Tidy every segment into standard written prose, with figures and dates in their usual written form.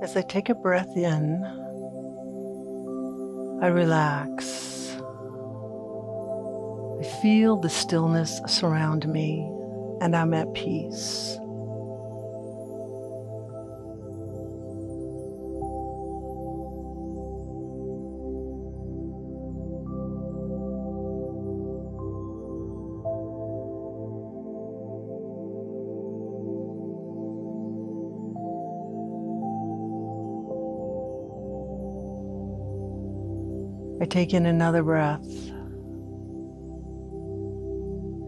As I take a breath in, I relax. I feel the stillness surround me, and I'm at peace. I take in another breath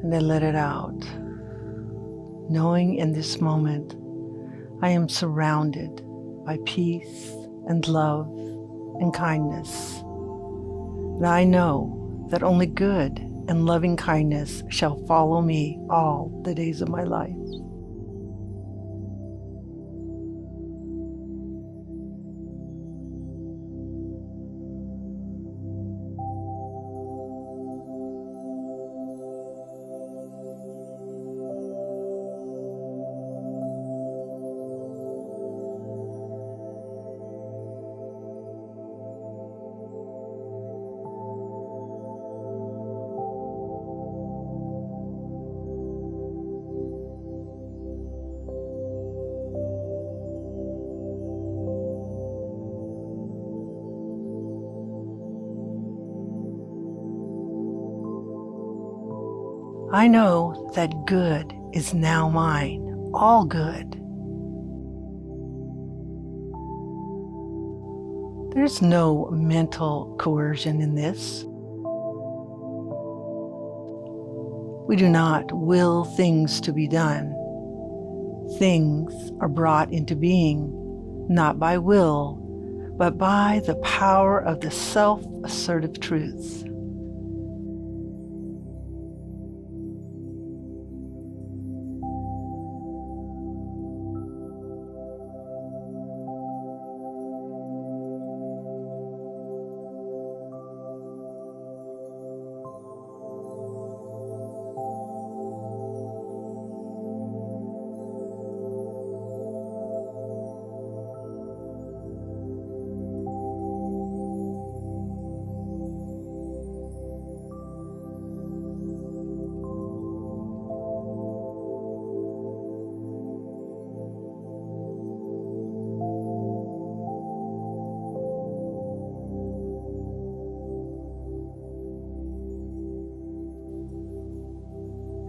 and I let it out, knowing in this moment I am surrounded by peace and love and kindness. And I know that only good and loving kindness shall follow me all the days of my life. I know that good is now mine, all good. There's no mental coercion in this. We do not will things to be done. Things are brought into being, not by will, but by the power of the self-assertive truth.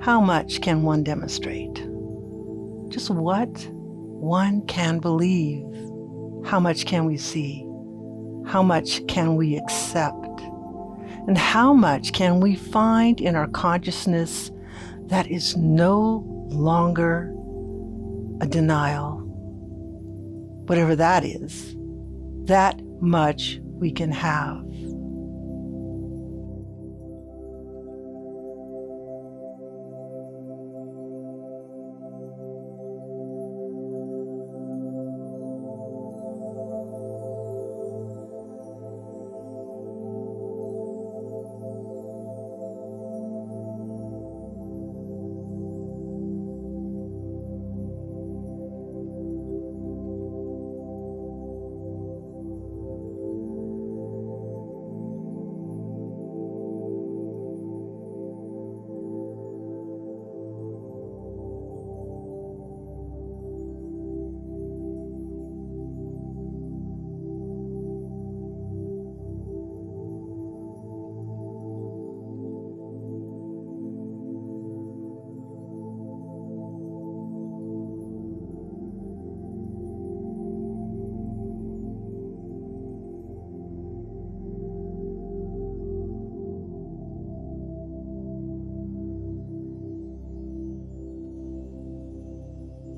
How much can one demonstrate? Just what one can believe. How much can we see? How much can we accept? And how much can we find in our consciousness that is no longer a denial? Whatever that is, that much we can have.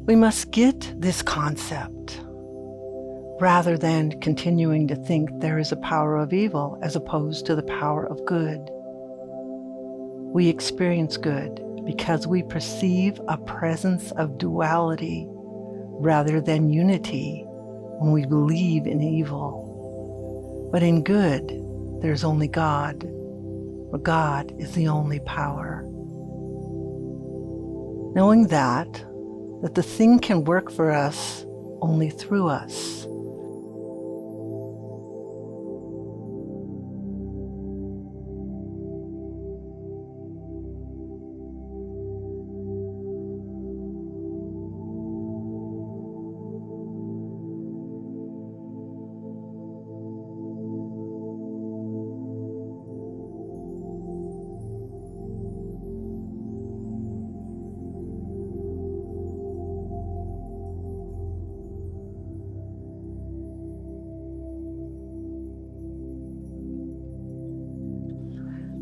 We must get this concept rather than continuing to think there is a power of evil as opposed to the power of good. We experience good because we perceive a presence of duality rather than unity when we believe in evil. But in good, there's only God, for God is the only power. Knowing that the thing can work for us only through us,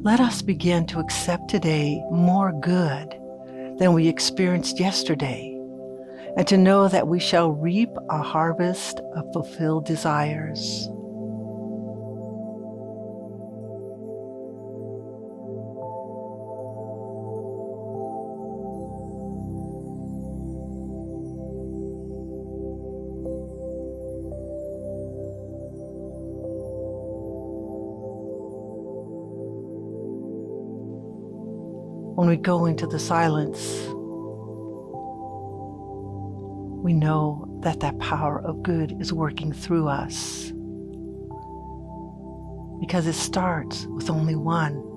Let us begin to accept today more good than we experienced yesterday, and to know that we shall reap a harvest of fulfilled desires. When we go into the silence, we know that that power of good is working through us, because it starts with only one.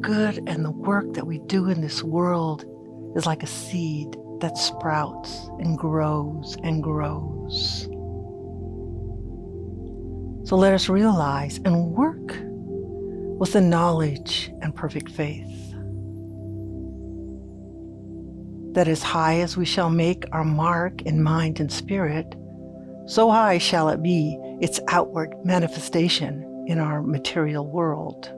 Good and the work that we do in this world is like a seed that sprouts and grows and grows. So let us realize and work with the knowledge and perfect faith that as high as we shall make our mark in mind and spirit, so high shall it be its outward manifestation in our material world.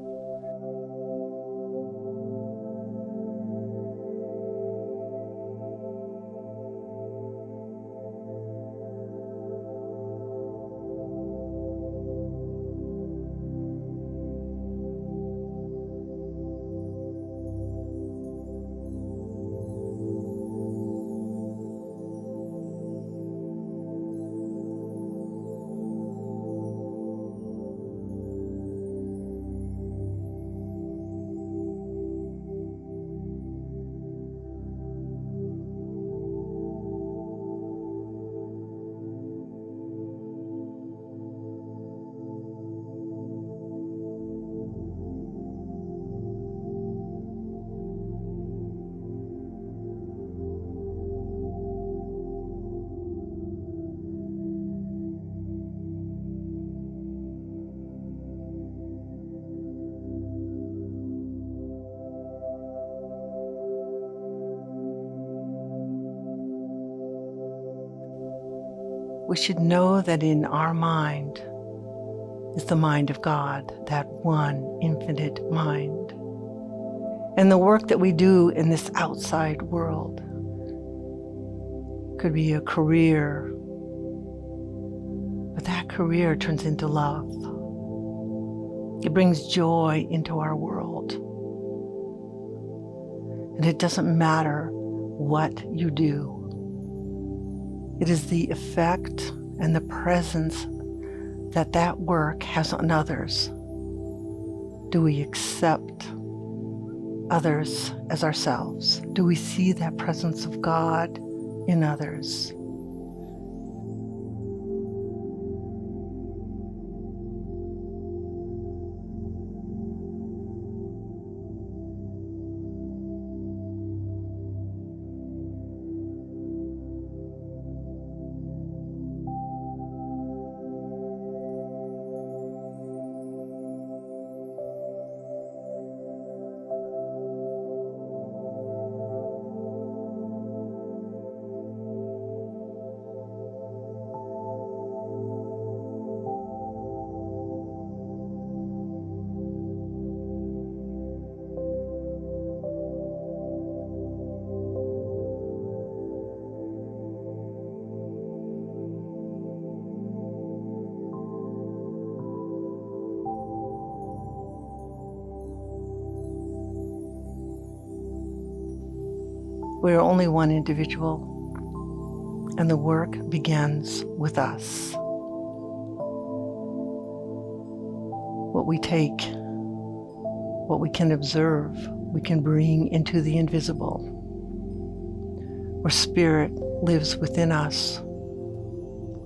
We should know that in our mind is the mind of God, that one infinite mind. And the work that we do in this outside world could be a career, but that career turns into love. It brings joy into our world. And it doesn't matter what you do. It is the effect and the presence that that work has on others. Do we accept others as ourselves? Do we see that presence of God in others? We are only one individual, and the work begins with us. What we take, what we can observe, we can bring into the invisible, where Spirit lives within us,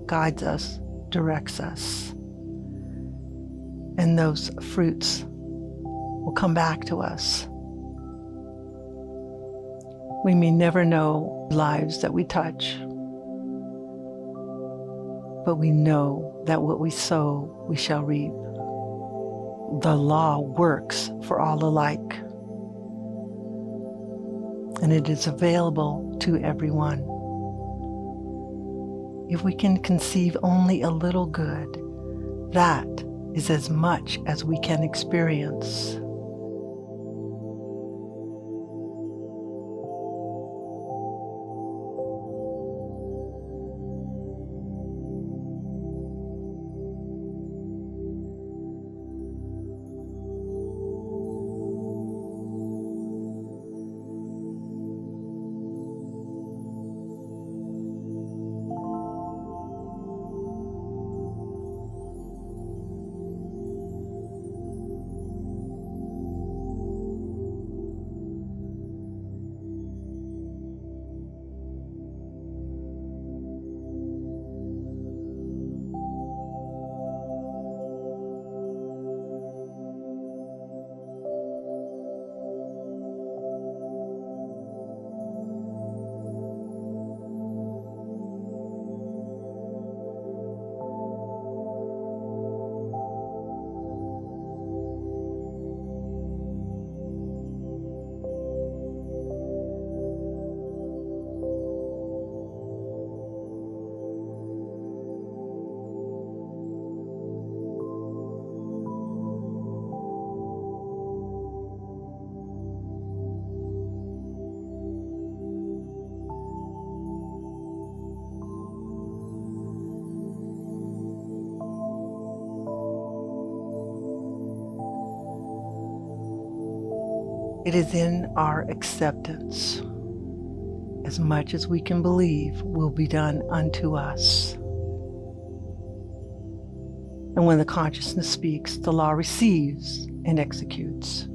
guides us, directs us, and those fruits will come back to us. We may never know lives that we touch, but we know that what we sow, we shall reap. The law works for all alike, and it is available to everyone. If we can conceive only a little good, that is as much as we can experience. It is in our acceptance. As much as we can believe will be done unto us. And when the consciousness speaks, the law receives and executes.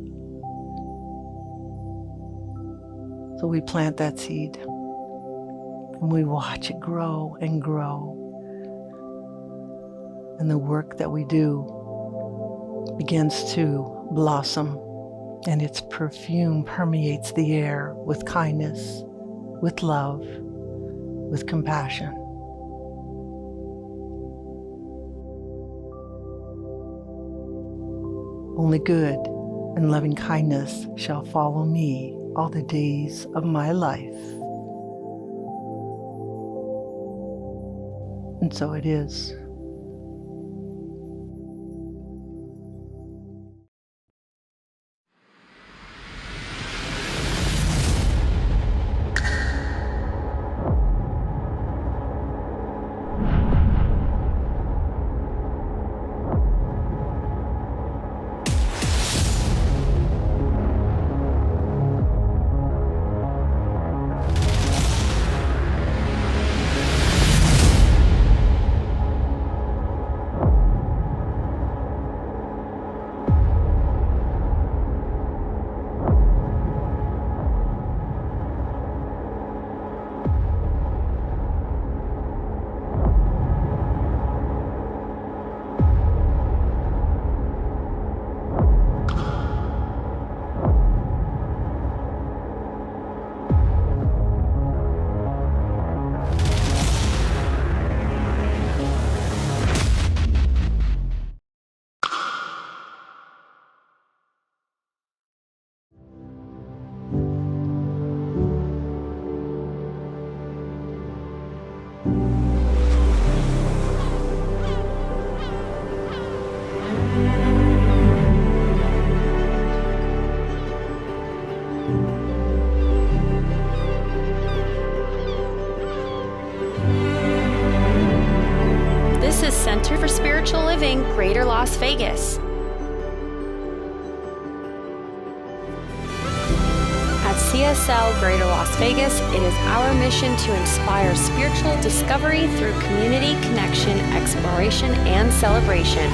So we plant that seed and we watch it grow and grow. And the work that we do begins to blossom, and its perfume permeates the air with kindness, with love, with compassion. Only good and loving kindness shall follow me all the days of my life. And so it is. This is Center for Spiritual Living, Greater Las Vegas. At CSL Greater Las Vegas, it is our mission to inspire spiritual discovery through community connection, exploration, and celebration.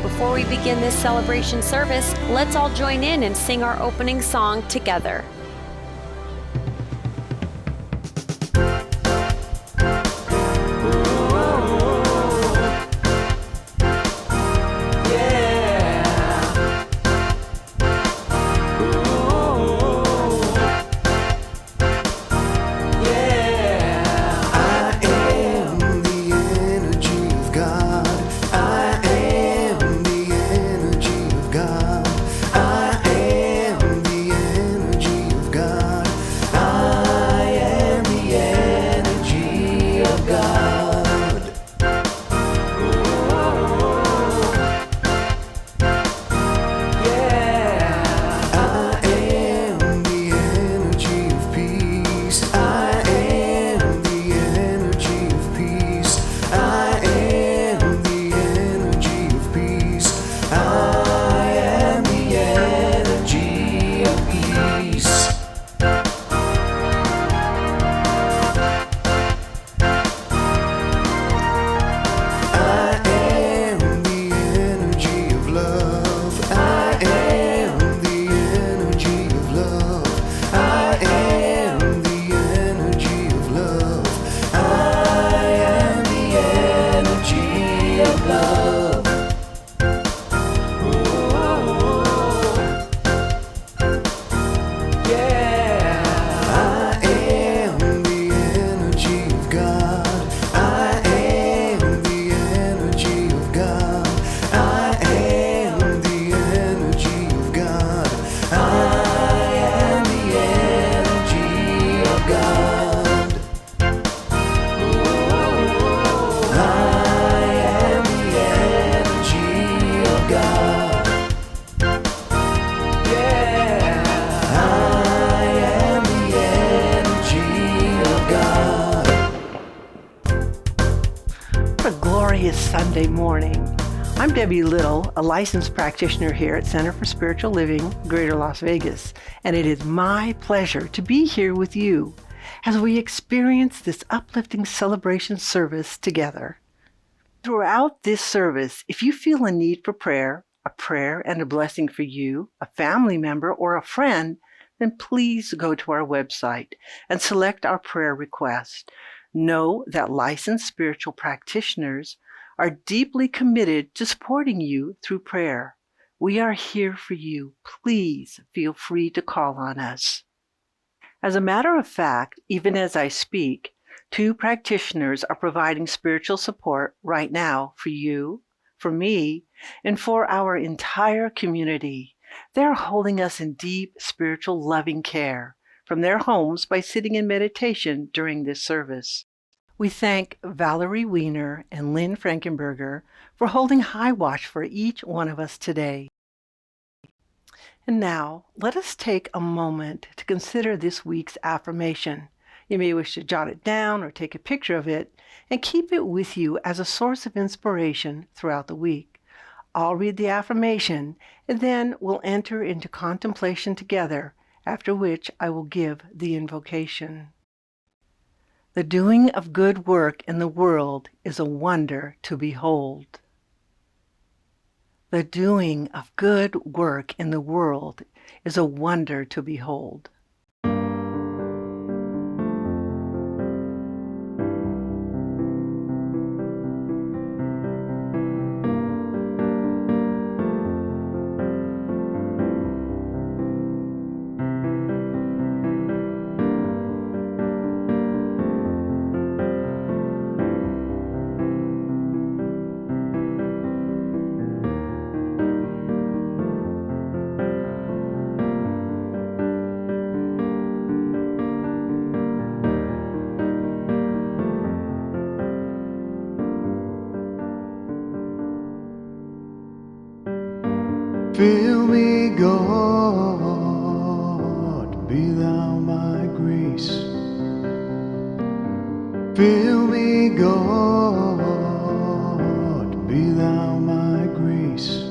Before we begin this celebration service, let's all join in and sing our opening song together. Sunday morning. I'm Debbie Little, a licensed practitioner here at Center for Spiritual Living, Greater Las Vegas, and it is my pleasure to be here with you as we experience this uplifting celebration service together. Throughout this service, if you feel a need for prayer, a prayer and a blessing for you, a family member, or a friend, then please go to our website and select our prayer request. Know that licensed spiritual practitioners are deeply committed to supporting you through prayer. We are here for you. Please feel free to call on us. As a matter of fact, even as I speak, 2 practitioners are providing spiritual support right now for you, for me, and for our entire community. They're holding us in deep spiritual loving care from their homes by sitting in meditation during this service. We thank Valerie Weiner and Lynn Frankenberger for holding high watch for each one of us today. And now, let us take a moment to consider this week's affirmation. You may wish to jot it down or take a picture of it and keep it with you as a source of inspiration throughout the week. I'll read the affirmation and then we'll enter into contemplation together, after which I will give the invocation. The doing of good work in the world is a wonder to behold. The doing of good work in the world is a wonder to behold. Fill me, God, be thou my grace. Fill me, God, be thou my grace.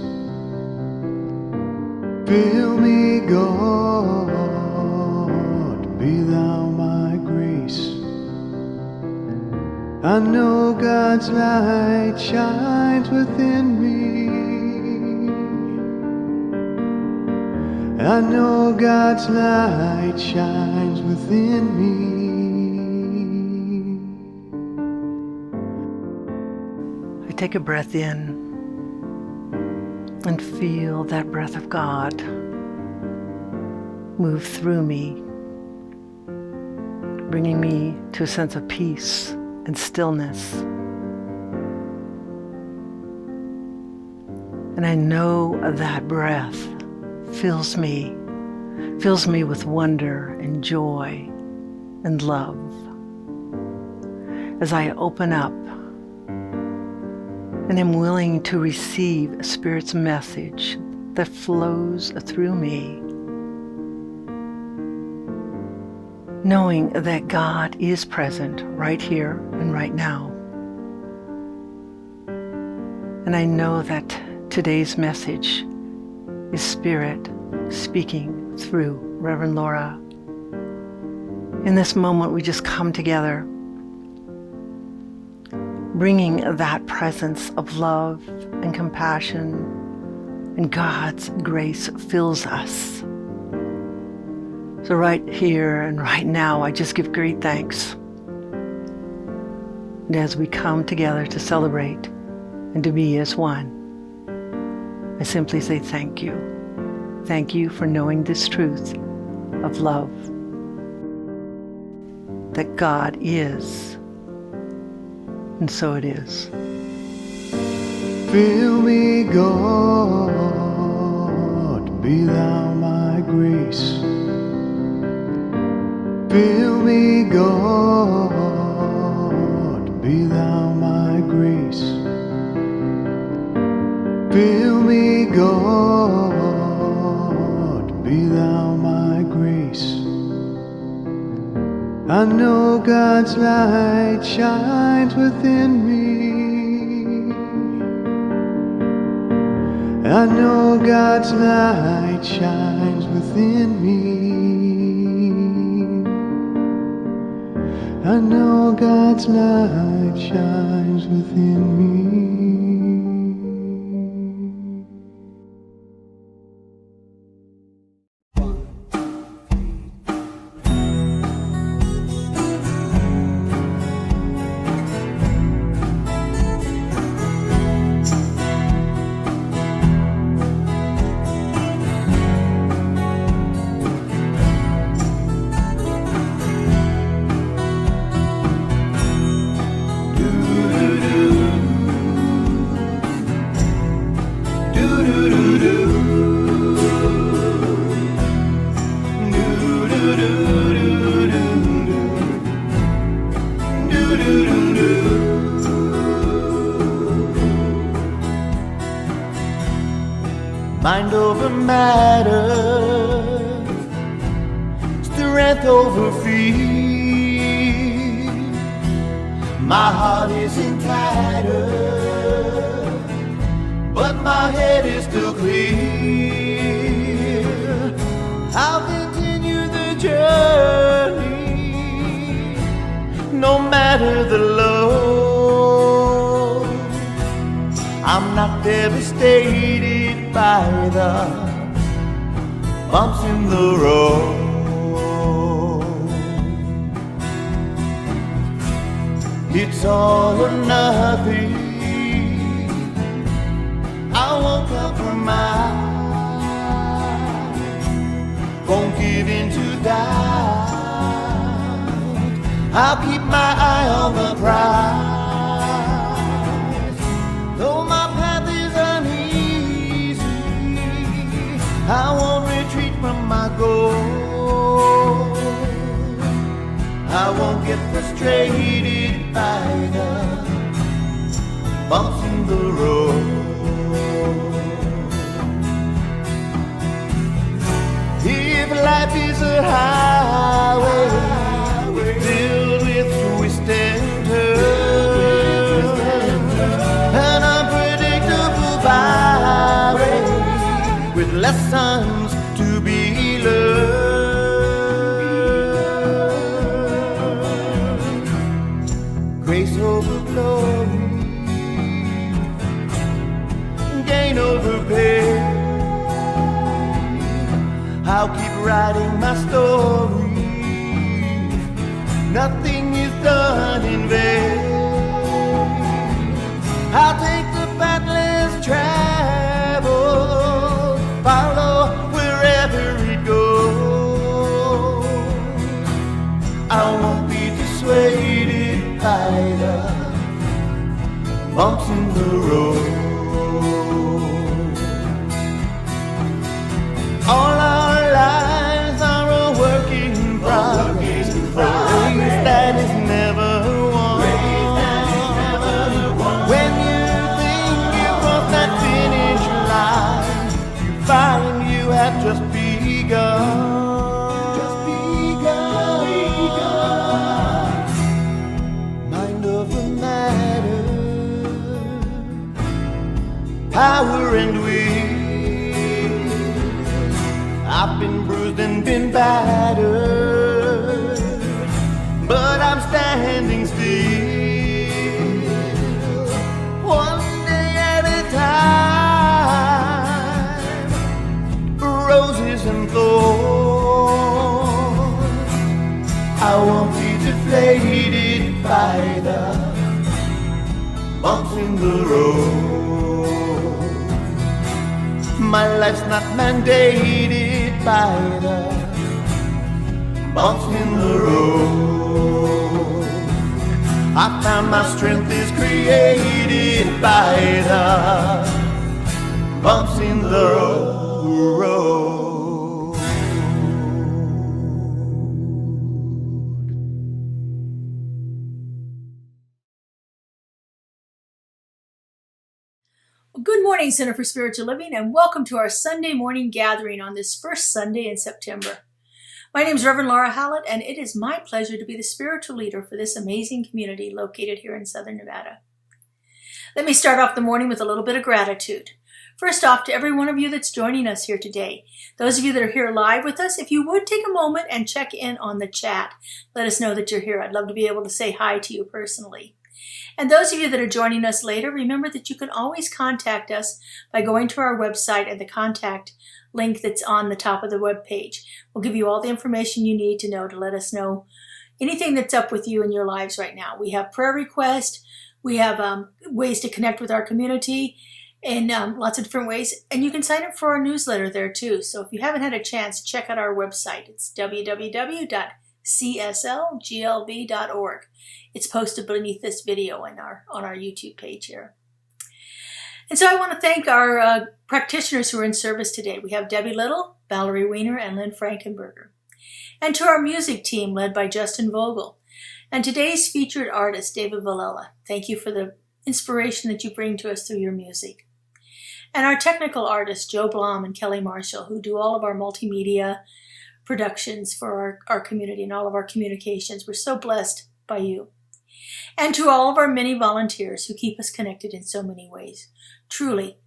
Fill God's light shines within me. I know God's light shines within me. I take a breath in and feel that breath of God move through me, bringing me to a sense of peace and stillness. And I know that breath fills me with wonder and joy and love as I open up and am willing to receive Spirit's message that flows through me, knowing that God is present right here and right now. And I know that today's message is Spirit speaking through Reverend Laura. In this moment, we just come together, bringing that presence of love and compassion, and God's grace fills us. So right here and right now, I just give great thanks. And as we come together to celebrate and to be as one, I simply say thank you. Thank you for knowing this truth of love, that God is, and so it is. Fill me, God, be thou my grace. Fill me, God, be thou my grace. Fill me, God, be thou my grace. I know God's light shines within me. I know God's light shines within me. I know God's light shines within me. Mind over matter, strength over fear. My heart is in tatters, but my head is still clear. I'll continue the journey, no matter the load. I'm not devastated by the bumps in the road. It's all or nothing. I won't compromise, won't give in to doubt. I'll keep my eye on the prize. Though my path is uneasy, I won't retreat from my goal. I won't get frustrated by the bumps in the road. If life is a highway filled with twists and turns, an unpredictable byway with lessons to be learned, grace overflows. writing my story. Nothing is done in vain. I'll take the path less traveled, follow wherever it goes. I won't be dissuaded by the bumps in the road. All our lives are a work in progress, a race that is never won. When you think you crossed that finish line, you find you have just begun. Mind over matter, power and will. I've been bruised and been battered, but I'm standing still. One day at a time, roses and thorns. I won't be deflated by the bumps in the road. My life's not mandated by the bumps in the road. I found my strength is created by the bumps in the road. Good morning, Center for Spiritual Living, and welcome to our Sunday morning gathering on this first Sunday in September. My name is Reverend Laura Hallett, and it is my pleasure to be the spiritual leader for this amazing community located here in Southern Nevada. Let me start off the morning with a little bit of gratitude. First off, to every one of you that's joining us here today. Those of you that are here live with us, if you would take a moment and check in on the chat, let us know that you're here. I'd love to be able to say hi to you personally. And those of you that are joining us later, remember that you can always contact us by going to our website and the contact link that's on the top of the web page. We'll give you all the information you need to know to let us know anything that's up with you in your lives right now. We have prayer requests. We have ways to connect with our community in lots of different ways. And you can sign up for our newsletter there too. So if you haven't had a chance, check out our website. It's www.CSLGLV.org. It's posted beneath this video on our YouTube page here. And so I want to thank our practitioners who are in service today. We have Debbie Little, Valerie Weiner, and Lynn Frankenberger. And to our music team led by Justin Vogel. And today's featured artist, David Villela. Thank you for the inspiration that you bring to us through your music. And our technical artists, Joe Blom and Kelly Marshall, who do all of our multimedia productions for our community and all of our communications. We're so blessed by you. And to all of our many volunteers who keep us connected in so many ways. Truly,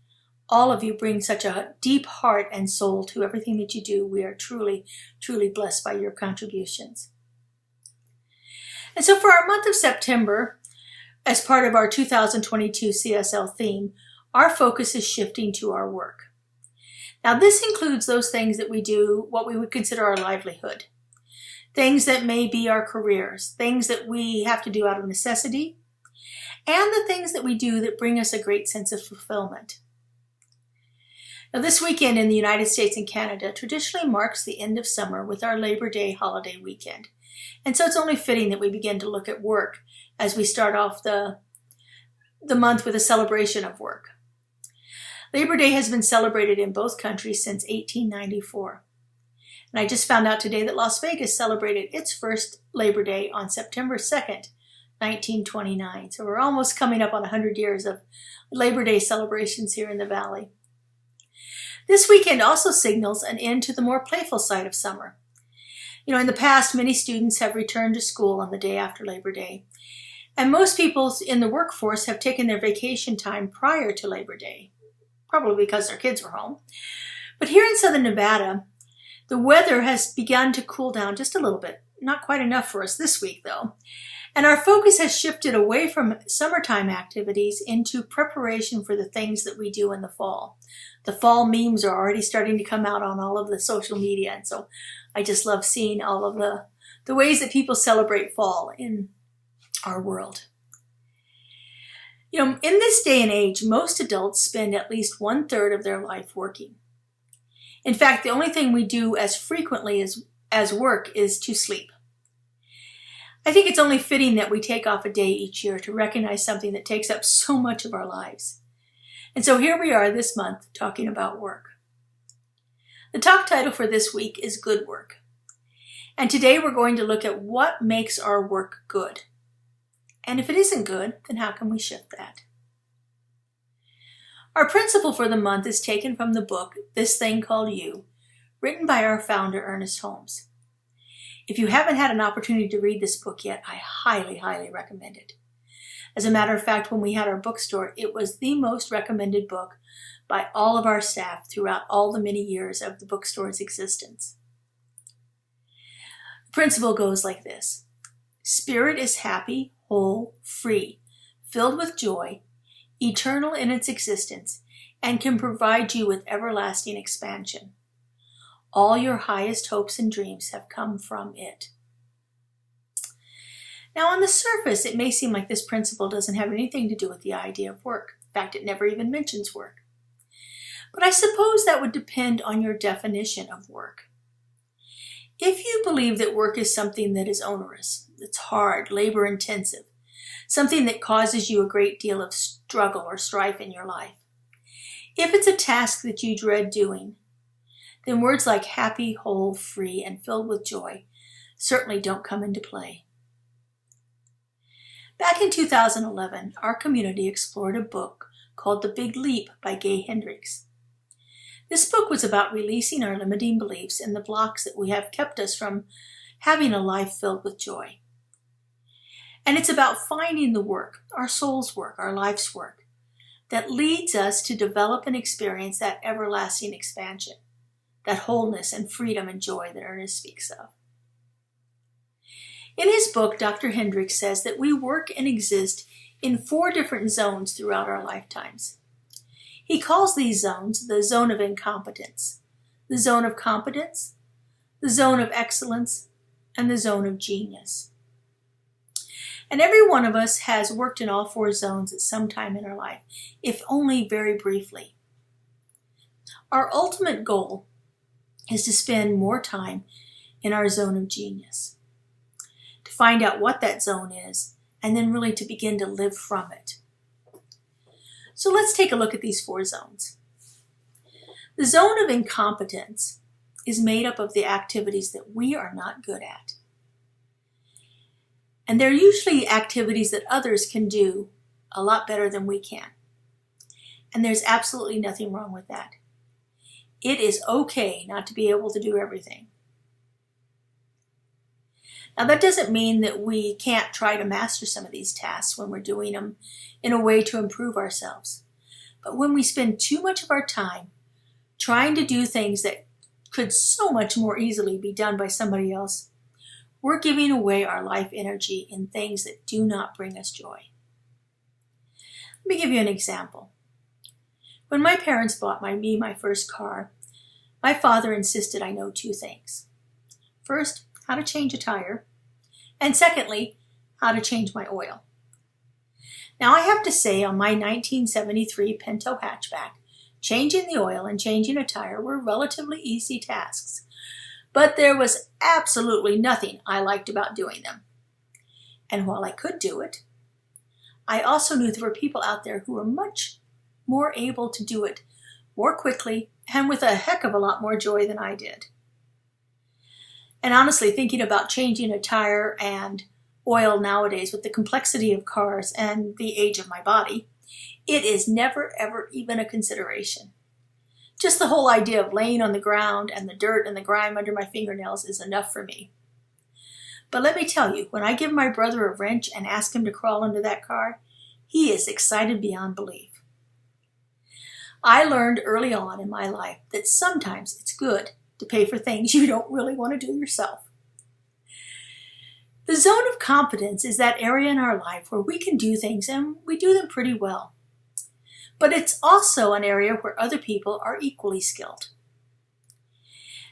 all of you bring such a deep heart and soul to everything that you do. We are truly, truly blessed by your contributions. And so for our month of September, as part of our 2022 CSL theme, our focus is shifting to our work. Now, this includes those things that we do, what we would consider our livelihood. Things that may be our careers, things that we have to do out of necessity, and the things that we do that bring us a great sense of fulfillment. Now, this weekend in the United States and Canada traditionally marks the end of summer with our Labor Day holiday weekend. And so it's only fitting that we begin to look at work as we start off the month with a celebration of work. Labor Day has been celebrated in both countries since 1894. And I just found out today that Las Vegas celebrated its first Labor Day on September 2nd, 1929. So we're almost coming up on 100 years of Labor Day celebrations here in the Valley. This weekend also signals an end to the more playful side of summer. You know, in the past, many students have returned to school on the day after Labor Day. And most people in the workforce have taken their vacation time prior to Labor Day, probably because their kids were home. But here in Southern Nevada, the weather has begun to cool down just a little bit. Not quite enough for us this week, though. And our focus has shifted away from summertime activities into preparation for the things that we do in the fall. The fall memes are already starting to come out on all of the social media, and so I just love seeing all of the ways that people celebrate fall in our world. You know, in this day and age, most adults spend at least 1/3 of their life working. In fact, the only thing we do as frequently as work is to sleep. I think it's only fitting that we take off a day each year to recognize something that takes up so much of our lives. And so here we are this month talking about work. The talk title for this week is Good Work. And today we're going to look at what makes our work good. And if it isn't good, then how can we shift that? Our principle for the month is taken from the book, This Thing Called You, written by our founder, Ernest Holmes. If you haven't had an opportunity to read this book yet, I highly, highly recommend it. As a matter of fact, when we had our bookstore, it was the most recommended book by all of our staff throughout all the many years of the bookstore's existence. The principle goes like this. Spirit is happy, whole, free, filled with joy, eternal in its existence, and can provide you with everlasting expansion. All your highest hopes and dreams have come from it. Now, on the surface, it may seem like this principle doesn't have anything to do with the idea of work. In fact, it never even mentions work. But I suppose that would depend on your definition of work. If you believe that work is something that is onerous, that's hard, labor-intensive, something that causes you a great deal of struggle or strife in your life, if it's a task that you dread doing, then words like happy, whole, free, and filled with joy certainly don't come into play. Back in 2011, our community explored a book called The Big Leap by Gay Hendricks. This book was about releasing our limiting beliefs and the blocks that we have kept us from having a life filled with joy. And it's about finding the work, our soul's work, our life's work, that leads us to develop and experience that everlasting expansion, that wholeness and freedom and joy that Ernest speaks of. In his book, Dr. Hendricks says that we work and exist in 4 different zones throughout our lifetimes. He calls these zones the zone of incompetence, the zone of competence, the zone of excellence, and the zone of genius. And every one of us has worked in all 4 zones at some time in our life, if only very briefly. Our ultimate goal is to spend more time in our zone of genius, to find out what that zone is, and then really to begin to live from it. So let's take a look at these 4 zones. The zone of incompetence is made up of the activities that we are not good at. And they're usually activities that others can do a lot better than we can. And there's absolutely nothing wrong with that. It is okay not to be able to do everything. Now, that doesn't mean that we can't try to master some of these tasks when we're doing them in a way to improve ourselves. But when we spend too much of our time trying to do things that could so much more easily be done by somebody else, we're giving away our life energy in things that do not bring us joy. Let me give you an example. When my parents bought me my first car, my father insisted I know 2 things. First, how to change a tire, and secondly, how to change my oil. Now, I have to say, on my 1973 Pinto hatchback, changing the oil and changing a tire were relatively easy tasks, but there was absolutely nothing I liked about doing them. And while I could do it, I also knew there were people out there who were much more able to do it more quickly and with a heck of a lot more joy than I did. And honestly, thinking about changing a tire and oil nowadays with the complexity of cars and the age of my body, it is never, ever even a consideration. Just the whole idea of laying on the ground and the dirt and the grime under my fingernails is enough for me. But let me tell you, when I give my brother a wrench and ask him to crawl under that car, he is excited beyond belief. I learned early on in my life that sometimes it's good to pay for things you don't really want to do yourself. The zone of competence is that area in our life where we can do things and we do them pretty well. But it's also an area where other people are equally skilled.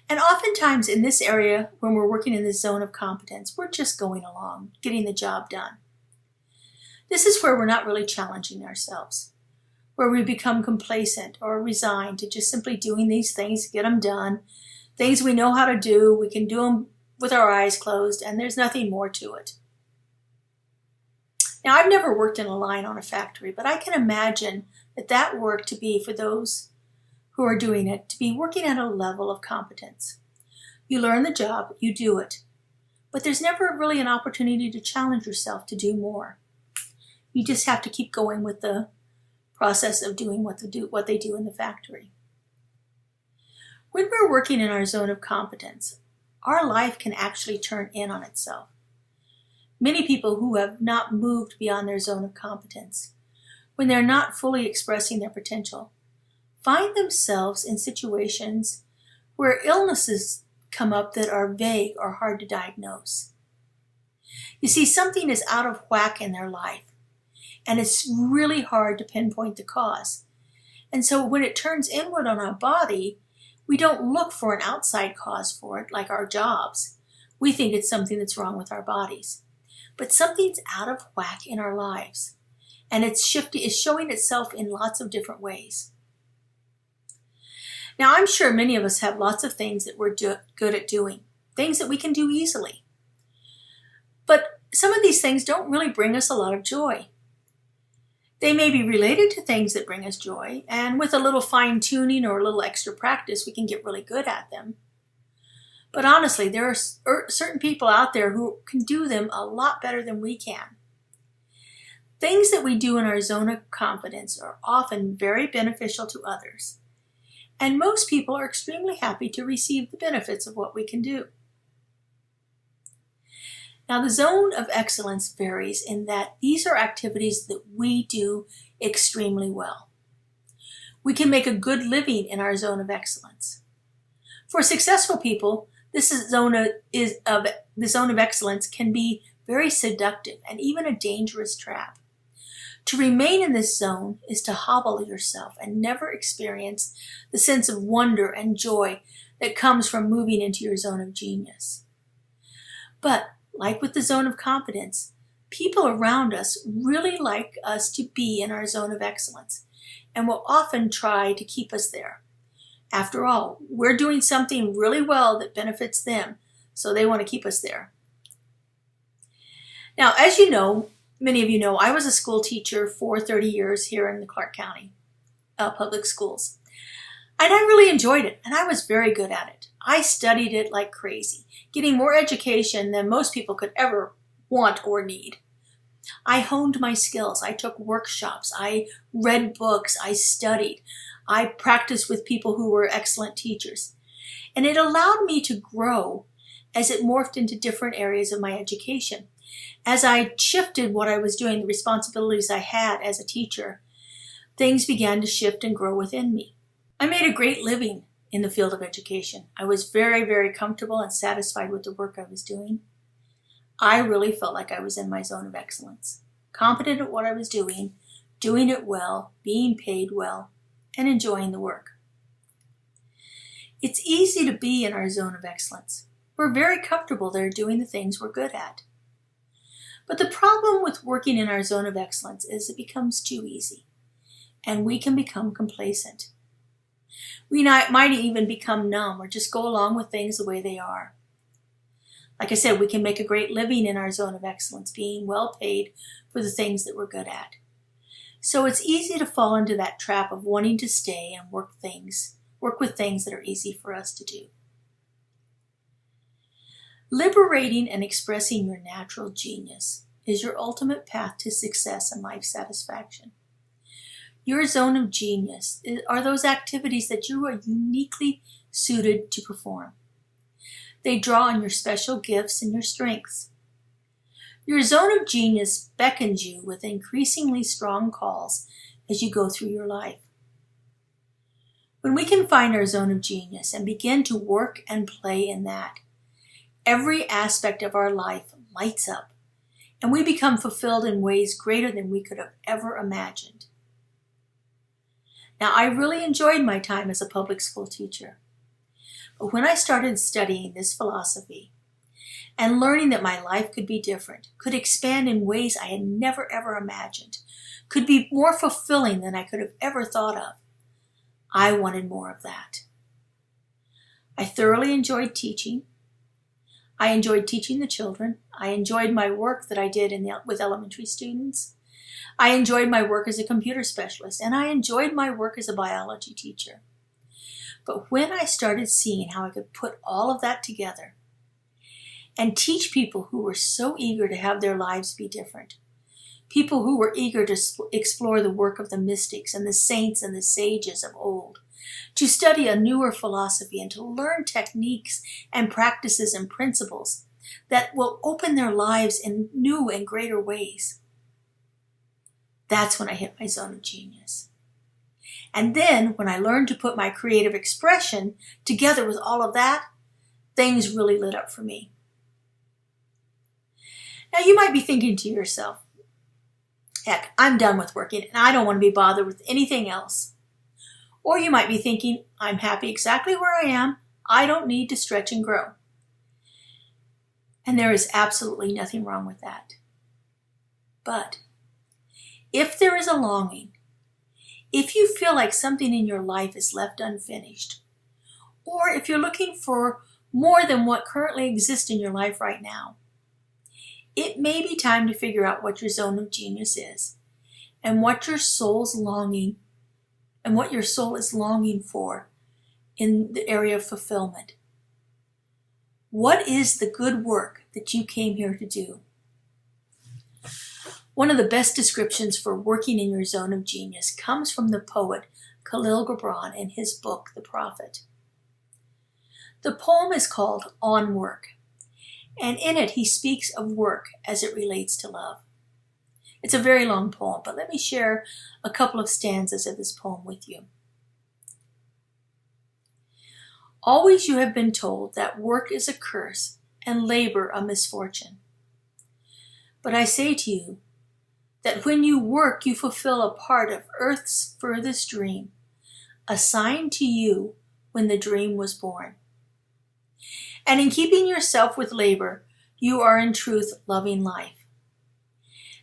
And oftentimes in this area, when we're working in this zone of competence, we're just going along, getting the job done. This is where we're not really challenging ourselves, where we become complacent or resigned to just simply doing these things, get them done, things we know how to do, we can do them with our eyes closed, and there's nothing more to it. Now, I've never worked in a line on a factory, but I can imagine that work to be, for those who are doing it, to be working at a level of competence. You learn the job, you do it, but there's never really an opportunity to challenge yourself to do more. You just have to keep going with the process of doing what they do in the factory. When we're working in our zone of competence, our life can actually turn in on itself. Many people who have not moved beyond their zone of competence, when they're not fully expressing their potential, find themselves in situations where illnesses come up that are vague or hard to diagnose. You see, something is out of whack in their life, and it's really hard to pinpoint the cause. And so when it turns inward on our body, we don't look for an outside cause for it, like our jobs. We think it's something that's wrong with our bodies. But something's out of whack in our lives, and it's showing itself in lots of different ways. Now, I'm sure many of us have lots of things that we're good at doing, things that we can do easily. But some of these things don't really bring us a lot of joy. They may be related to things that bring us joy, and with a little fine-tuning or a little extra practice, we can get really good at them. But honestly, there are certain people out there who can do them a lot better than we can. Things that we do in our zone of confidence are often very beneficial to others, and most people are extremely happy to receive the benefits of what we can do. Now, the zone of excellence varies in that these are activities that we do extremely well. We can make a good living in our zone of excellence. For successful people, the zone of excellence can be very seductive and even a dangerous trap. To remain in this zone is to hobble yourself and never experience the sense of wonder and joy that comes from moving into your zone of genius. But like with the zone of competence, people around us really like us to be in our zone of excellence and will often try to keep us there. After all, we're doing something really well that benefits them, so they want to keep us there. Now, as you know, many of you know, I was a school teacher for 30 years here in the Clark County public schools. And I really enjoyed it, and I was very good at it. I studied it like crazy, getting more education than most people could ever want or need. I honed my skills. I took workshops. I read books. I studied. I practiced with people who were excellent teachers. And it allowed me to grow as it morphed into different areas of my education. As I shifted what I was doing, the responsibilities I had as a teacher, things began to shift and grow within me. I made a great living in the field of education. I was very, very comfortable and satisfied with the work I was doing. I really felt like I was in my zone of excellence, competent at what I was doing it well, being paid well, and enjoying the work. It's easy to be in our zone of excellence. We're very comfortable there doing the things we're good at. But the problem with working in our zone of excellence is it becomes too easy, and we can become complacent. We might even become numb or just go along with things the way they are. Like I said, we can make a great living in our zone of excellence, being well paid for the things that we're good at. So it's easy to fall into that trap of wanting to stay and work with things that are easy for us to do. Liberating and expressing your natural genius is your ultimate path to success and life satisfaction. Your zone of genius are those activities that you are uniquely suited to perform. They draw on your special gifts and your strengths. Your zone of genius beckons you with increasingly strong calls as you go through your life. When we can find our zone of genius and begin to work and play in that, every aspect of our life lights up, and we become fulfilled in ways greater than we could have ever imagined. Now, I really enjoyed my time as a public school teacher, but when I started studying this philosophy and learning that my life could be different, could expand in ways I had never ever imagined, could be more fulfilling than I could have ever thought of, I wanted more of that. I thoroughly enjoyed teaching. I enjoyed teaching the children. I enjoyed my work that I did with elementary students. I enjoyed my work as a computer specialist, and I enjoyed my work as a biology teacher. But when I started seeing how I could put all of that together and teach people who were so eager to have their lives be different, people who were eager to explore the work of the mystics and the saints and the sages of old, to study a newer philosophy and to learn techniques and practices and principles that will open their lives in new and greater ways. That's when I hit my zone of genius. And then when I learned to put my creative expression together with all of that, things really lit up for me. Now you might be thinking to yourself, heck, I'm done with working and I don't want to be bothered with anything else. Or you might be thinking, I'm happy exactly where I am. I don't need to stretch and grow. And there is absolutely nothing wrong with that. But if there is a longing, if you feel like something in your life is left unfinished, or if you're looking for more than what currently exists in your life right now, it may be time to figure out what your zone of genius is and what your soul's longing and what your soul is longing for in the area of fulfillment. What is the good work that you came here to do? One of the best descriptions for working in your zone of genius comes from the poet Khalil Gibran in his book, The Prophet. The poem is called On Work, and in it he speaks of work as it relates to love. It's a very long poem, but let me share a couple of stanzas of this poem with you. Always you have been told that work is a curse and labor a misfortune. But I say to you that when you work, you fulfill a part of earth's furthest dream, assigned to you when the dream was born. And in keeping yourself with labor, you are in truth loving life.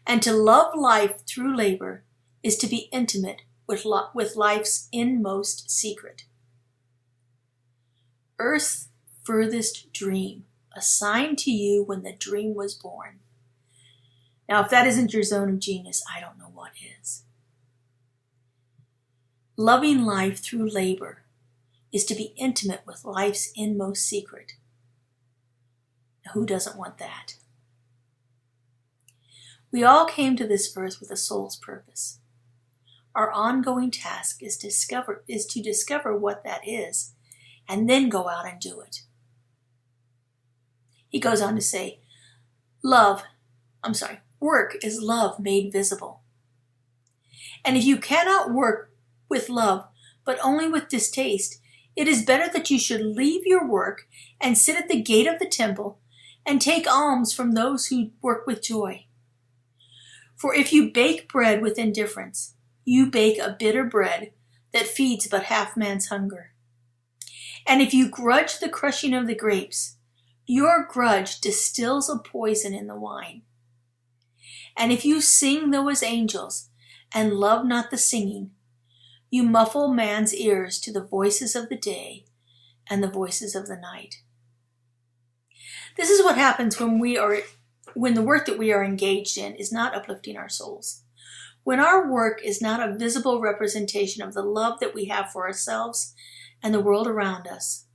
And to love life through labor is to be intimate with life's inmost secret. Earth's furthest dream, assigned to you when the dream was born. Now, if that isn't your zone of genius, I don't know what is. Loving life through labor is to be intimate with life's inmost secret. Now, who doesn't want that? We all came to this earth with a soul's purpose. Our ongoing task is to discover what that is, and then go out and do it. He goes on to say, work is love made visible. And if you cannot work with love, but only with distaste, it is better that you should leave your work and sit at the gate of the temple and take alms from those who work with joy. For if you bake bread with indifference, you bake a bitter bread that feeds but half man's hunger. And if you grudge the crushing of the grapes, your grudge distills a poison in the wine. And if you sing though as angels, and love not the singing, you muffle man's ears to the voices of the day and the voices of the night. This is what happens when the work that we are engaged in is not uplifting our souls. When our work is not a visible representation of the love that we have for ourselves and the world around us.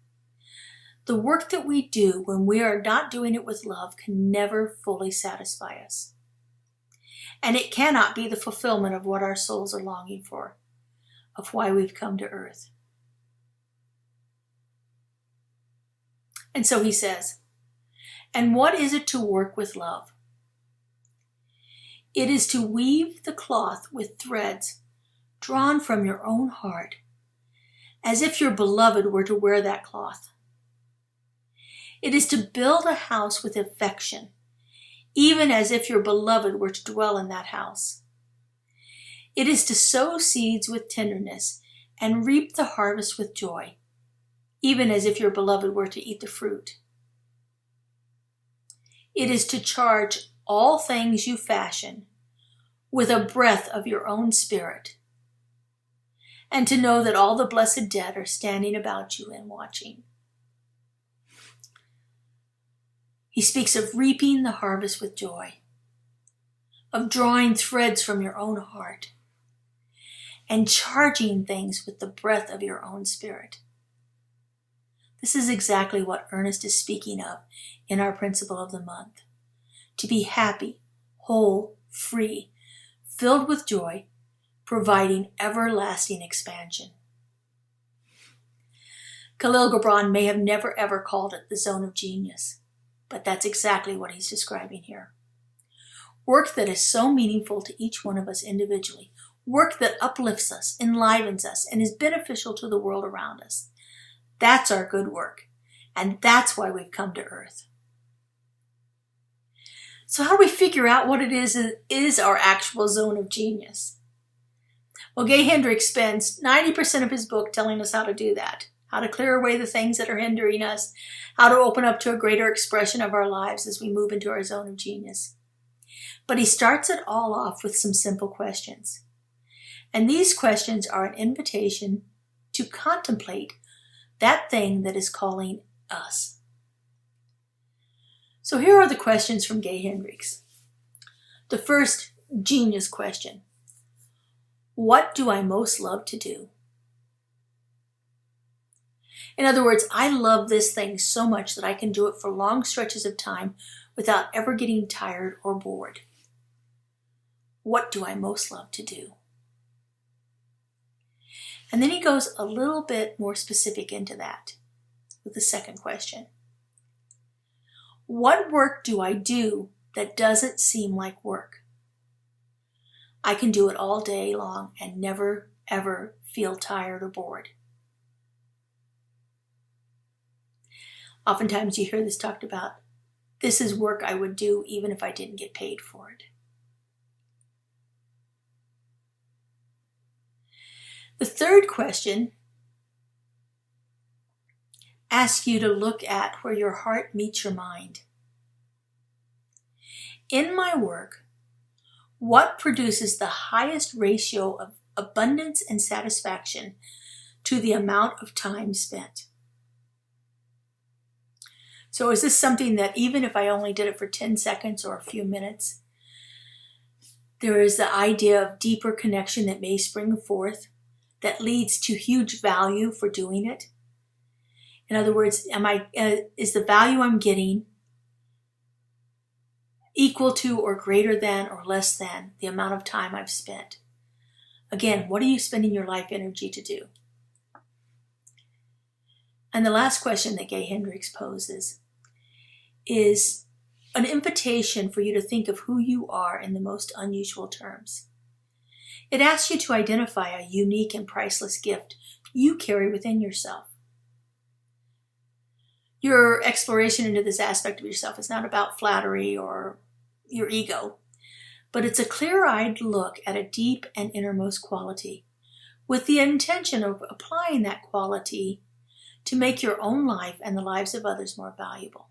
The work that we do when we are not doing it with love can never fully satisfy us. And it cannot be the fulfillment of what our souls are longing for, of why we've come to earth. And so he says, and what is it to work with love? It is to weave the cloth with threads drawn from your own heart, as if your beloved were to wear that cloth. It is to build a house with affection even as if your beloved were to dwell in that house. It is to sow seeds with tenderness and reap the harvest with joy, even as if your beloved were to eat the fruit. It is to charge all things you fashion with a breath of your own spirit, and to know that all the blessed dead are standing about you and watching. He speaks of reaping the harvest with joy, of drawing threads from your own heart, and charging things with the breath of your own spirit. This is exactly what Ernest is speaking of in our principle of the month. To be happy, whole, free, filled with joy, providing everlasting expansion. Khalil Gibran may have never ever called it the zone of genius, but that's exactly what he's describing here. Work that is so meaningful to each one of us individually, work that uplifts us, enlivens us, and is beneficial to the world around us. That's our good work, and that's why we've come to Earth. So how do we figure out what it is our actual zone of genius? Well, Gay Hendricks spends 90% of his book telling us how to do that, how to clear away the things that are hindering us, how to open up to a greater expression of our lives as we move into our zone of genius. But he starts it all off with some simple questions. And these questions are an invitation to contemplate that thing that is calling us. So here are the questions from Gay Hendricks. The first genius question: what do I most love to do? In other words, I love this thing so much that I can do it for long stretches of time without ever getting tired or bored. What do I most love to do? And then he goes a little bit more specific into that with the second question. What work do I do that doesn't seem like work? I can do it all day long and never, ever feel tired or bored. Oftentimes you hear this talked about, this is work I would do even if I didn't get paid for it. The third question asks you to look at where your heart meets your mind. In my work, what produces the highest ratio of abundance and satisfaction to the amount of time spent? So is this something that even if I only did it for 10 seconds or a few minutes, there is the idea of deeper connection that may spring forth that leads to huge value for doing it? In other words, is the value I'm getting equal to or greater than or less than the amount of time I've spent? Again, what are you spending your life energy to do? And the last question that Gay Hendricks poses is an invitation for you to think of who you are in the most unusual terms. It asks you to identify a unique and priceless gift you carry within yourself. Your exploration into this aspect of yourself is not about flattery or your ego, but it's a clear-eyed look at a deep and innermost quality with the intention of applying that quality to make your own life and the lives of others more valuable.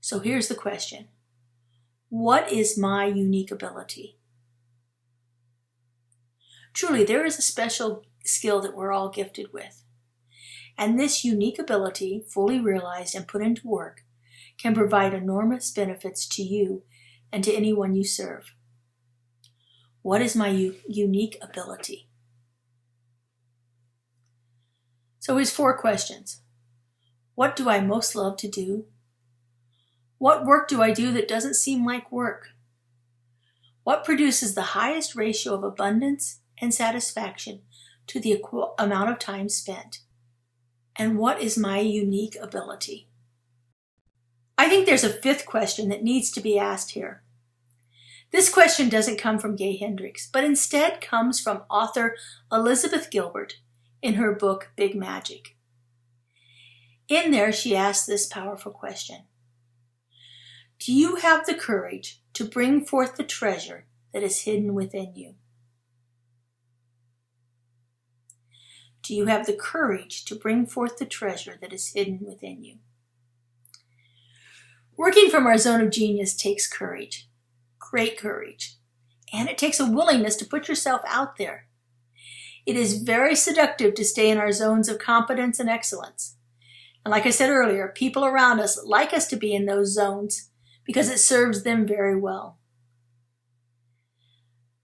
So here's the question: what is my unique ability? Truly, there is a special skill that we're all gifted with. And this unique ability, fully realized and put into work, can provide enormous benefits to you and to anyone you serve. What is my unique ability? So here's 4 questions. What do I most love to do? What work do I do that doesn't seem like work? What produces the highest ratio of abundance and satisfaction to the amount of time spent? And what is my unique ability? I think there's a 5th question that needs to be asked here. This question doesn't come from Gay Hendricks, but instead comes from author Elizabeth Gilbert in her book, Big Magic. In there, she asks this powerful question: Do you have the courage to bring forth the treasure that is hidden within you? Do you have the courage to bring forth the treasure that is hidden within you? Working from our zone of genius takes courage, great courage, and it takes a willingness to put yourself out there. It is very seductive to stay in our zones of competence and excellence. And like I said earlier, people around us like us to be in those zones because it serves them very well.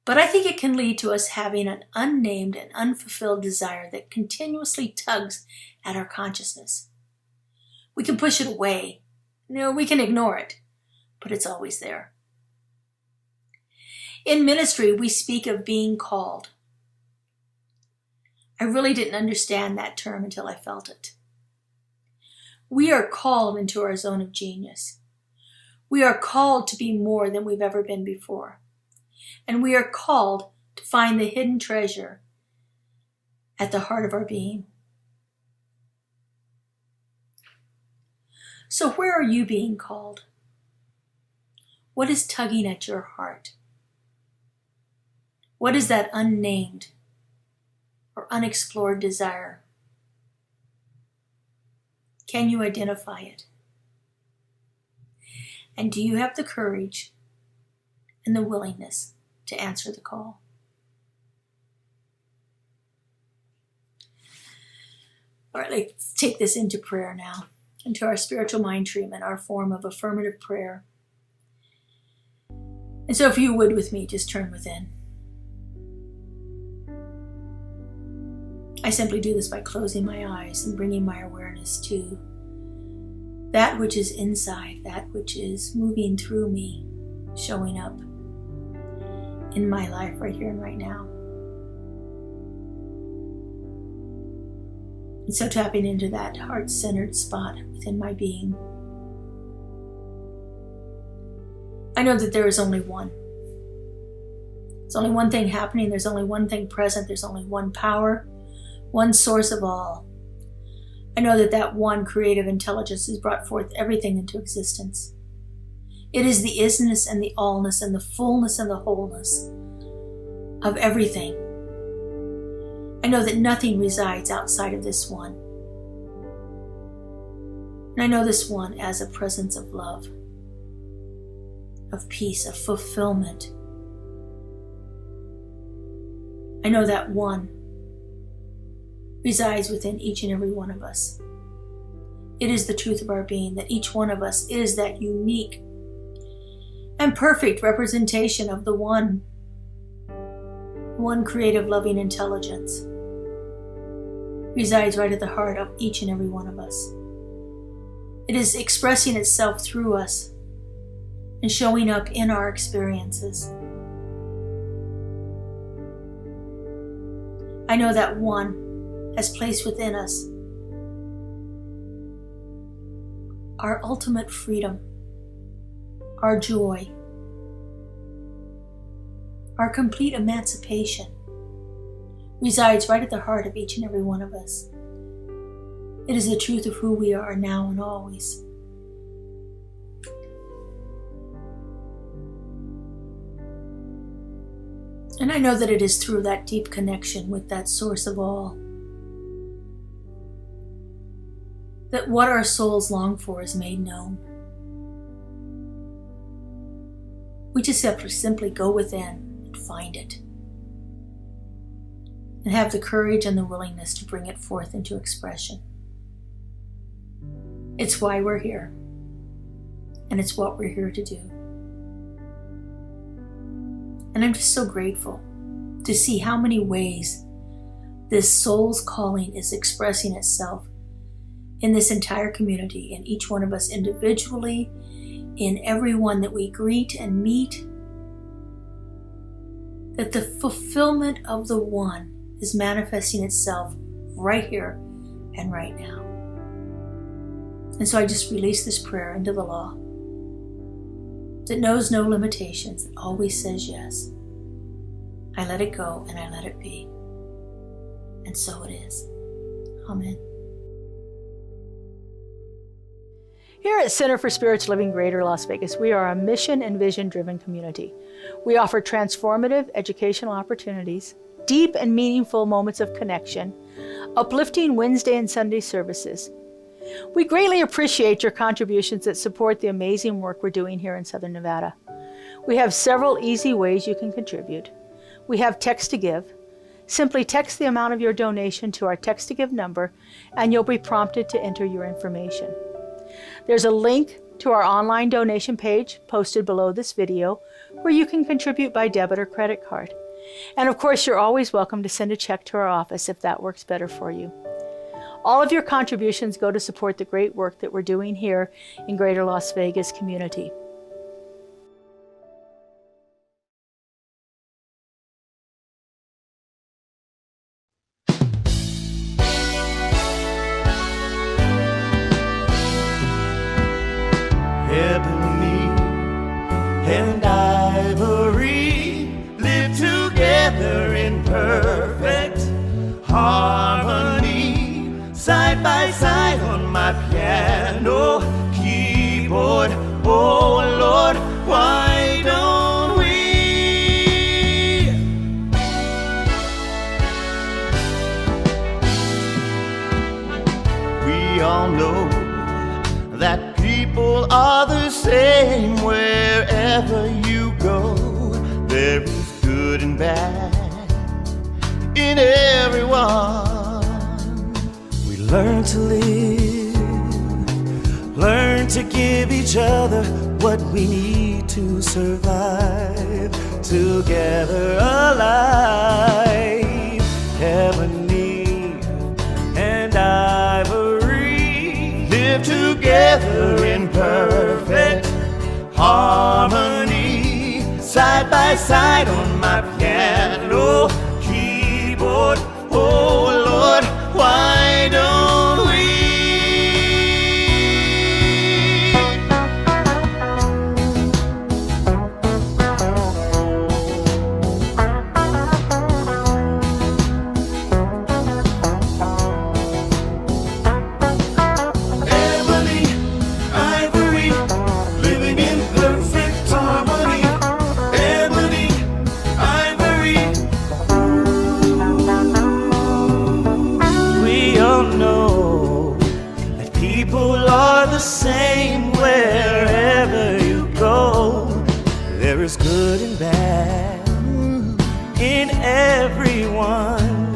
But I think it can lead to us having an unnamed and unfulfilled desire that continuously tugs at our consciousness. We can push it away. We can ignore it, but it's always there. In ministry, we speak of being called. I really didn't understand that term until I felt it. We are called into our zone of genius. We are called to be more than we've ever been before. And we are called to find the hidden treasure at the heart of our being. So where are you being called? What is tugging at your heart? What is that unnamed or unexplored desire? Can you identify it? And do you have the courage and the willingness to answer the call? All right, let's take this into prayer now, into our spiritual mind treatment, our form of affirmative prayer. And so if you would with me, just turn within. I simply do this by closing my eyes and bringing my awareness to that which is inside, that which is moving through me, showing up in my life right here and right now. And so tapping into that heart-centered spot within my being. I know that there is only one. There's only one thing happening. There's only one thing present. There's only one power, one source of all. I know that that one creative intelligence has brought forth everything into existence. It is the isness and the allness and the fullness and the wholeness of everything. I know that nothing resides outside of this one. And I know this one as a presence of love, of peace, of fulfillment. I know that one resides within each and every one of us. It is the truth of our being that each one of us is that unique and perfect representation of the one creative loving intelligence resides right at the heart of each and every one of us. It is expressing itself through us and showing up in our experiences. I know that one has placed within us our ultimate freedom, our joy, our complete emancipation resides right at the heart of each and every one of us. It is the truth of who we are now and always. And I know that it is through that deep connection with that source of all that what our souls long for is made known. We just have to simply go within and find it, and have the courage and the willingness to bring it forth into expression. It's why we're here, and it's what we're here to do. And I'm just so grateful to see how many ways this soul's calling is expressing itself in this entire community, in each one of us individually, in everyone that we greet and meet, that the fulfillment of the one is manifesting itself right here and right now. And so I just release this prayer into the law that knows no limitations, that always says yes. I let it go and I let it be. And so it is. Amen. Here at Center for Spiritual Living Greater Las Vegas, we are a mission and vision-driven community. We offer transformative educational opportunities, deep and meaningful moments of connection, uplifting Wednesday and Sunday services. We greatly appreciate your contributions that support the amazing work we're doing here in Southern Nevada. We have several easy ways you can contribute. We have text to give. Simply text the amount of your donation to our text to give number and you'll be prompted to enter your information. There's a link to our online donation page posted below this video where you can contribute by debit or credit card. And of course, you're always welcome to send a check to our office if that works better for you. All of your contributions go to support the great work that we're doing here in Greater Las Vegas community. Ebony and ivory live together in perfect harmony, side by side on my piano keyboard. Oh Lord, why don't we? We all know that people are the same wherever you go. There is good and bad in everyone. We learn to live, learn to give each other what we need to survive, together alive. Ebony and ivory live together in perfect harmony, side by side on my piano keyboard. Oh Lord, why don't we? The same wherever you go. There is good and bad in everyone.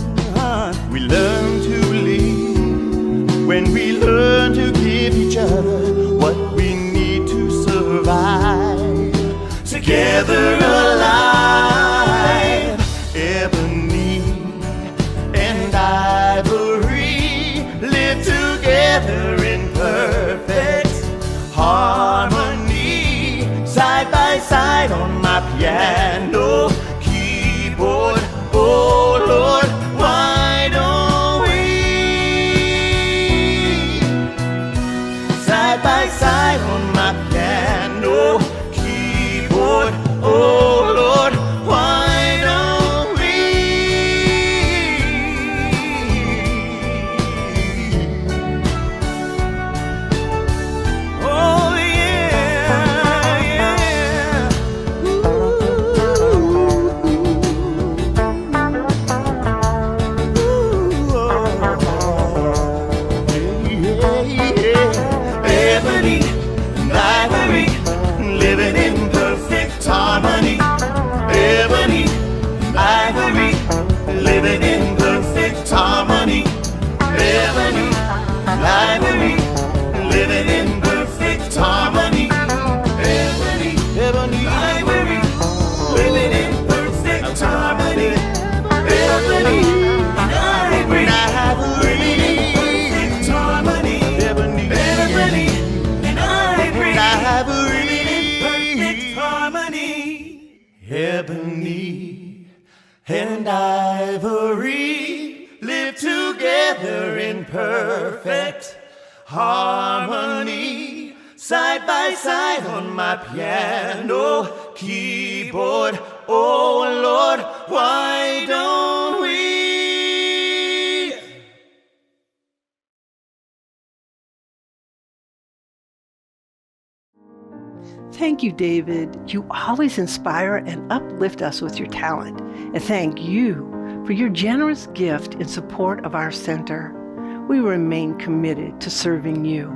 We learn to live when we learn to give each other what we need to survive, together alive. Ebony and ivory live together in perfect harmony, side by side on my piano keyboard. Oh Lord, why don't we? Side by side on my piano keyboard. Oh Lord, why don't we? Oh yeah, yeah. Ooh, yeah. Ebony and ivory living in perfect harmony. Ebony and ivory living in perfect harmony. Ebony and ivory living in perfect harmony. Ebony, ebony, ivory living in perfect harmony. Ebony and ivory living in perfect harmony. Ebony, ebony and ivory living in perfect harmony. Ebony and ivory live together in perfect harmony, side by side on my piano keyboard. Oh Lord, why don't we? Thank you, David. You always inspire and uplift us with your talent. And thank you for your generous gift in support of our center. We remain committed to serving you.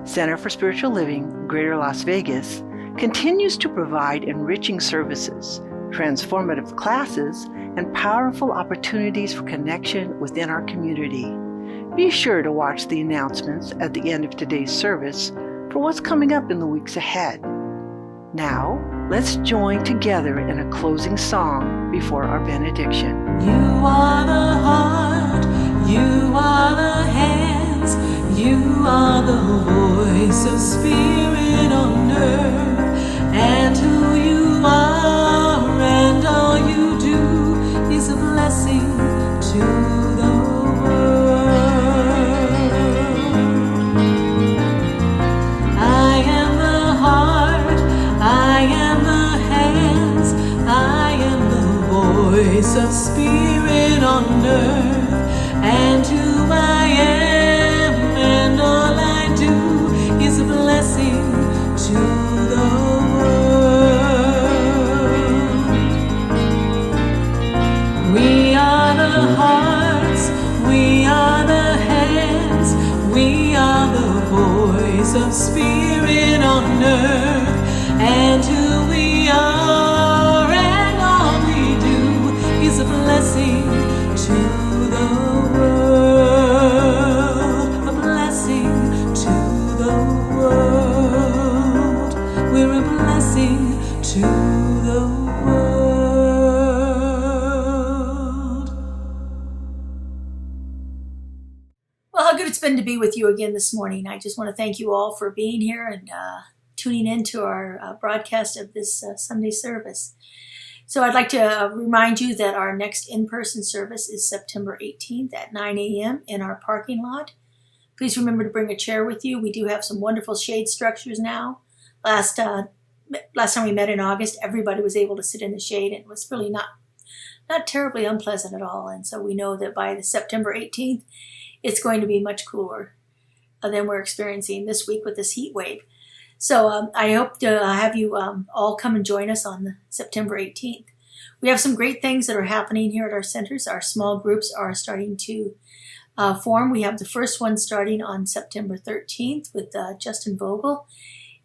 Center for Spiritual Living, Greater Las Vegas, continues to provide enriching services, transformative classes, and powerful opportunities for connection within our community. Be sure to watch the announcements at the end of today's service for what's coming up in the weeks ahead. Now, let's join together in a closing song before our benediction. You are the heart, you are the hands, you are the voice of spirit on earth, and who you are and all you do is a blessing to the world. I am the heart, I am the hands, I am the voice of spirit on earth, and who I am and all I do is a blessing to the world. We are the hearts, we are the hands, we are the voice of spirit on earth, and who we are and all we do is a blessing to the world, a blessing to the world. We're a blessing to the world. Well, how good it's been to be with you again this morning. I just want to thank you all for being here and tuning in to our broadcast of this Sunday service. So I'd like to remind you that our next in-person service is September 18th at 9 a.m. in our parking lot. Please remember to bring a chair with you. We do have some wonderful shade structures now. Last time we met in August, everybody was able to sit in the shade, and it was really not terribly unpleasant at all. And so we know that by the September 18th, it's going to be much cooler than we're experiencing this week with this heat wave. So I hope to have you all come and join us on September 18th. We have some great things that are happening here at our centers. Our small groups are starting to form. We have the first one starting on September 13th with Justin Vogel.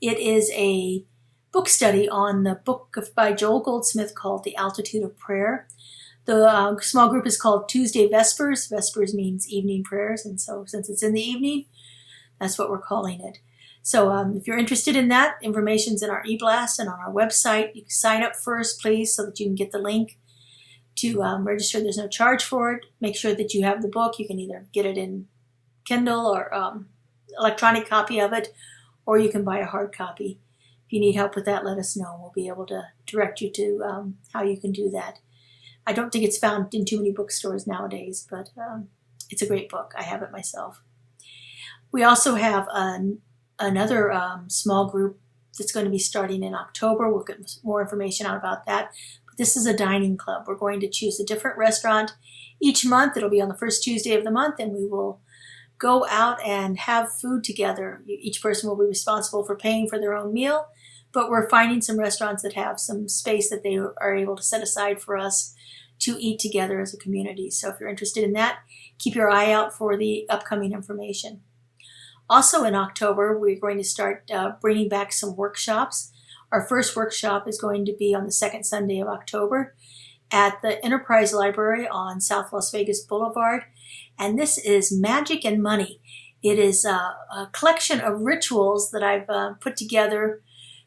It is a book study on the book by Joel Goldsmith called The Altitude of Prayer. The small group is called Tuesday Vespers. Vespers means evening prayers, and so since it's in the evening, that's what we're calling it. So if you're interested in that, information's in our e-blast and on our website. You can sign up first, please, so that you can get the link to register. There's no charge for it. Make sure that you have the book. You can either get it in Kindle or electronic copy of it, or you can buy a hard copy. If you need help with that, let us know. We'll be able to direct you to how you can do that. I don't think it's found in too many bookstores nowadays, but it's a great book. I have it myself. We also have another small group that's going to be starting in October. We'll get more information out about that. But this is a dining club. We're going to choose a different restaurant each month. It'll be on the first Tuesday of the month, and we will go out and have food together. Each person will be responsible for paying for their own meal, but we're finding some restaurants that have some space that they are able to set aside for us to eat together as a community. So if you're interested in that, keep your eye out for the upcoming information. Also in October, we're going to start bringing back some workshops. Our first workshop is going to be on the second Sunday of October at the Enterprise Library on South Las Vegas Boulevard. And this is Magic and Money. It is a collection of rituals that I've put together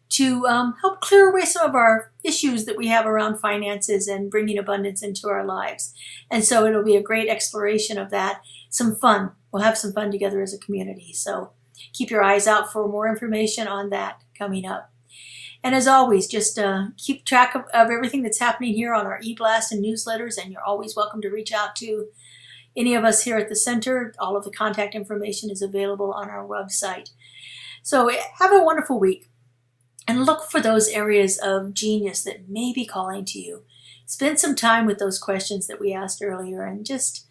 to help clear away some of our issues that we have around finances and bringing abundance into our lives. And so it'll be a great exploration of that. Some fun. We'll have some fun together as a community. So keep your eyes out for more information on that coming up. And as always, just keep track of everything that's happening here on our e-blast and newsletters, and you're always welcome to reach out to any of us here at the center. All of the contact information is available on our website. So have a wonderful week, and look for those areas of genius that may be calling to you. Spend some time with those questions that we asked earlier, and just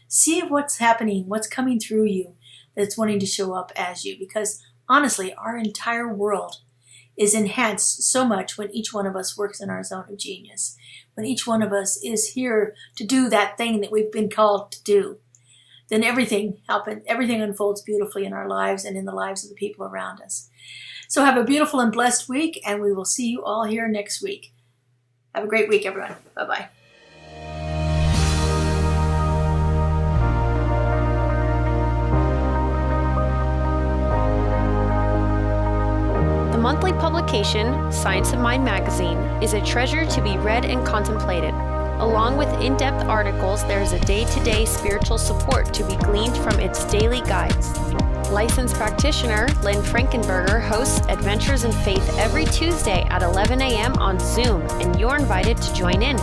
see what's happening, what's coming through you that's wanting to show up as you. Because honestly, our entire world is enhanced so much when each one of us works in our zone of genius, when each one of us is here to do that thing that we've been called to do. Then everything unfolds beautifully in our lives and in the lives of the people around us. So have a beautiful and blessed week, and we will see you all here next week. Have a great week, everyone. Bye-bye. The monthly publication, Science of Mind magazine, is a treasure to be read and contemplated. Along with in-depth articles, there is a day-to-day spiritual support to be gleaned from its daily guides. Licensed practitioner Lynn Frankenberger hosts Adventures in Faith every Tuesday at 11 a.m. on Zoom, and you're invited to join in.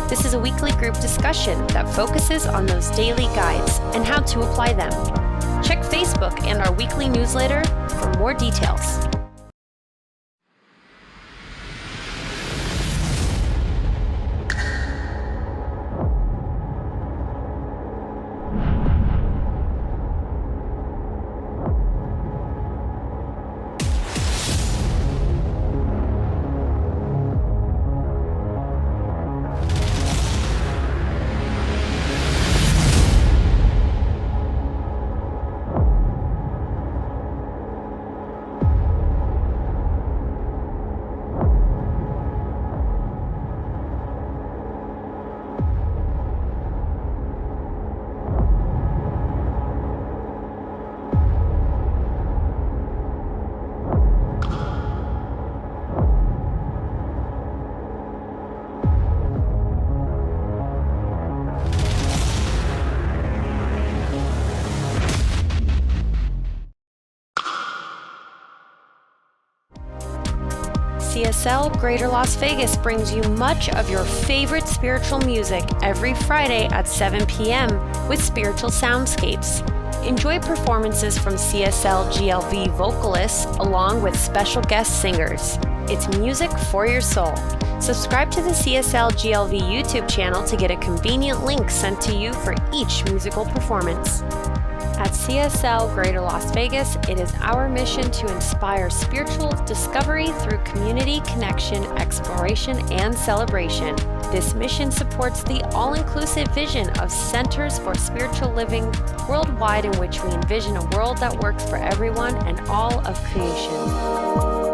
This is a weekly group discussion that focuses on those daily guides and how to apply them. Check Facebook and our weekly newsletter for more details. CSL Greater Las Vegas brings you much of your favorite spiritual music every Friday at 7 p.m. with spiritual soundscapes. Enjoy performances from CSLGLV vocalists along with special guest singers. It's music for your soul. Subscribe to the CSLGLV YouTube channel to get a convenient link sent to you for each musical performance. At CSL Greater Las Vegas, it is our mission to inspire spiritual discovery through community connection, exploration, and celebration. This mission supports the all-inclusive vision of Centers for Spiritual Living worldwide, in which we envision a world that works for everyone and all of creation.